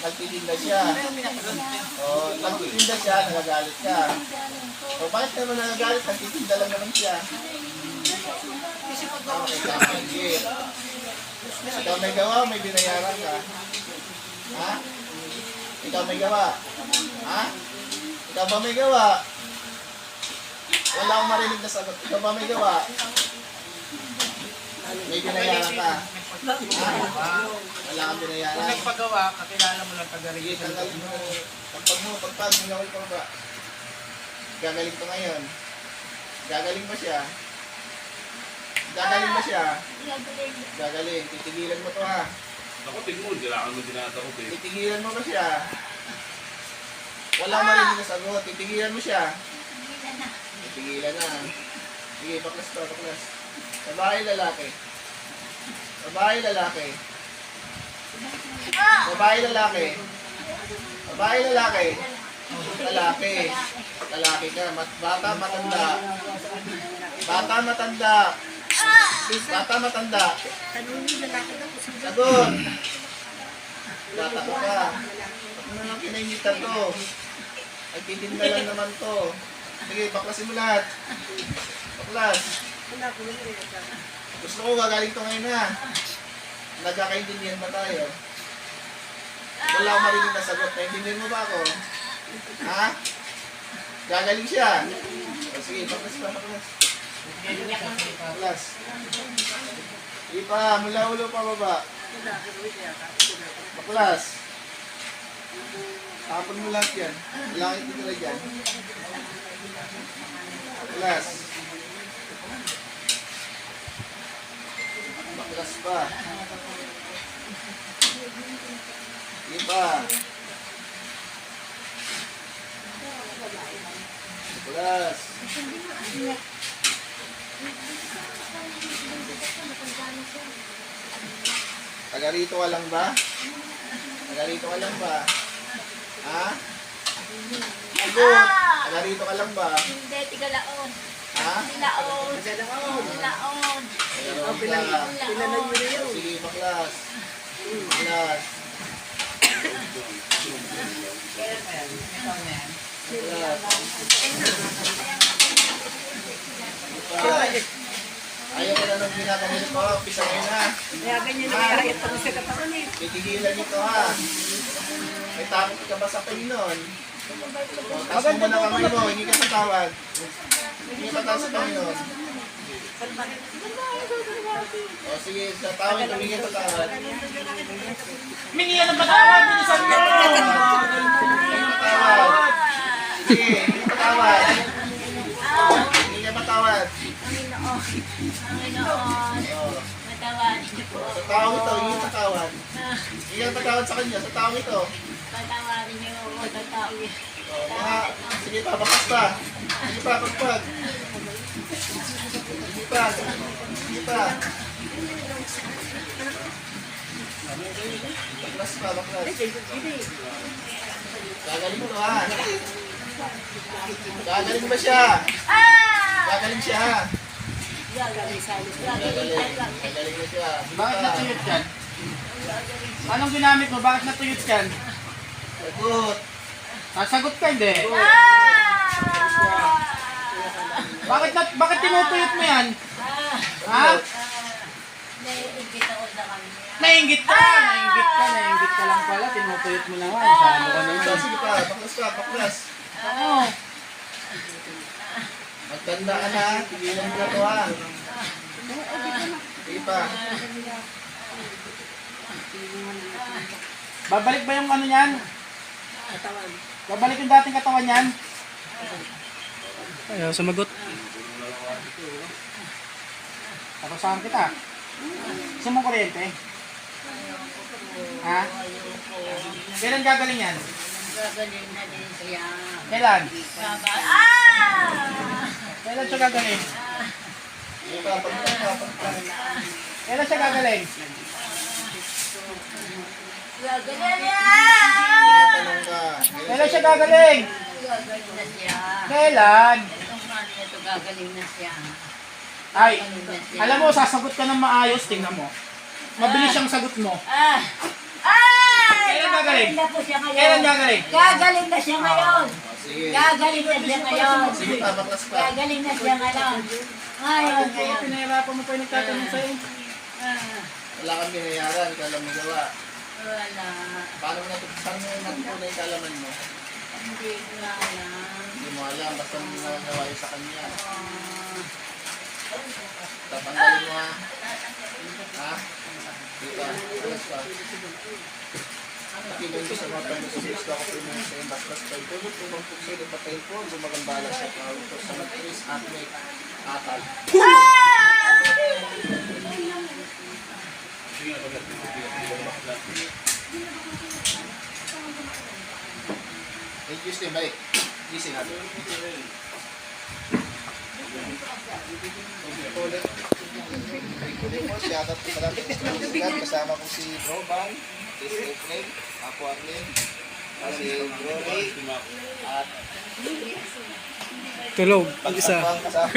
Nagtitinda siya. O, nagtitinda siya, nagagalit ka. O, bakit naman nagagalit? Nagtitinda lang naman siya. Okay, kapagigit. Ikaw may gawa, may binayaran ka. Ha? Ikaw may gawa. Ha? Ikaw ba may gawa? Wala akong marinig na sagot. Ikaw ba may gawa? May binayaran ka. Ha? Wala kang binayaran. Kung nagpagawa, kakilala mo lang taga-rito. Tanggalin mo. Pagpag, nilaway ko ba? Gagaling ko ngayon. Gagaling ba siya? Gagaling ba siya? Gagaling. Titigilan mo to ha. Ako, tingin mo, kailangan mo dinatakot eh. Titigilan mo ba siya? Wala marinig na sagot. Titigilan mo siya. Titigilan na. Sige, baklas to, baklas. Babae, lalaki. Babae, lalaki. Babae, lalaki. Babae, lalaki. Lalaki. Lalaki ka. Bata, matanda. Bata, matanda. Bata, matanda. Sagot. Bata ko ka. Ano naman kinainitan to? Nagtitinda lang naman to. Sige, baklasin mo lahat. Baklas. Gusto ko gagaling to ngayon ha. Nagkakaintindihan ba tayo? Wala akong marinig na sagot. Naintindihan mo ba ako? Ha? Gagaling siya. O sige, baklas pa, baklas. Baklas. Sige pa, mula ulo pa baba. Baklas. Tapon mo lahat yan. Wala kang ititira dyan. Baklas. Baklas pa. Sige pa. Baklas. Taga rito ka lang ba? Taga rito ka lang ba? Ha? Sagot! Taga rito ka lang ba? Hindi, Tigalaon. Ha? Tilaon. Tilaon. Ayun ka. Sige, baklas. Baklas. Baklas. Ayaw ko na nung ginagawa ko. Pisa ngayon ha. Kaya ganyan na kaya ito sa katawan eh. Titigilan nito ha. May takot ka ba sa Panginoon? Taas mo na kamay mo. Hindi ka sa tawad. Hindi ka taas sa Panginoon. O sige, sa tawad, hindi ka sa tawad. Mingi yan ang patawad, bilisan mo! Hindi ka patawad. Sige, hindi ka patawad. Hindi ka patawad. Panginoon. Matawarin niyo po. Sa tao ito, hindi ka patawad. Hindi ka patawad sa kanya, sa tao ito. Patawarin niyo po. Tatawin. Sige pa, bakas pa. Sige pa, pagpag. Sige pa, sige pa. Baklas pa, baklas. Gagaling mo ha. Gagaling ba siya? Gagaling siya ha. Gagaling sa alis. Gagaling na siya. Bakit natuyot yan? Anong ginamit mo? Bakit natuyot yan? Sagot. Sasagot ka, hindi. Bakit tinutuyot mo yan? Ha? Naiingit ako na kami. Nainggit ka lang pala. Tinutuyot mo naman. Sabi ko naman. Sige pa, baklas pa, baklas. Oo. Magtanda ka na, tigilan mo na ito ha. Sige pa. Babalik ba yung ano yan? Babalik yung dating katawan yan? Ayaw sumagot. Tapusahan kita. Gusto mo kuryente? Ha? Kailan gagaling yan? Gagaling na din siya. Kailan? Ah! Kailan siya gagaling? Sige pa, pagpag pa, pagpag. Kailan siya gagaling? Gagaling niya! Tinatanong ka. Kailan siya gagaling? Gagaling na siya. Kailan? Itong ano na ito, gagaling na siya. Ay, alam mo, sasagot ka ng maayos, tingnan mo. Mabilis siyang sagot mo. Ah! Ah! Kailan gagaling? na po siya ngayon. Kailan gagaling? Gagaling na siya ngayon. Sige. Gagaling na siya ngayon. Sige pa, baklas pa. Gagaling na siya ngayon. Ngayon, ngayon. Pinahirapan mo pa yung nagtatanong sa'yo. Ah, Wala kang binayaran, ikaw lang may gawa. wala. Paano mo saan mo natutunan yung kalaman mo? Hindi ko na alam. Hindi mo alam, basta mo nagawa yun sa kanya. Ah, Tatanggalin mo ha. Ha? Dito, baklas pa. Pakinggan ko sa mga tayo sa gusto ako pinag sa yung baklas pa. Tulog po bang pukso ng patay po, gumagambala sa tao ko sa matris at may atal. Sige nga, pagkat baklas. Hey, Tuesday, balik. Gising natin. Ulit. Ulit po, shoutout po marami. Kasama ko si Roban, si Efrain, ako Arlene, si Brody, at Tulog, ang isa. Pagsapang kasama.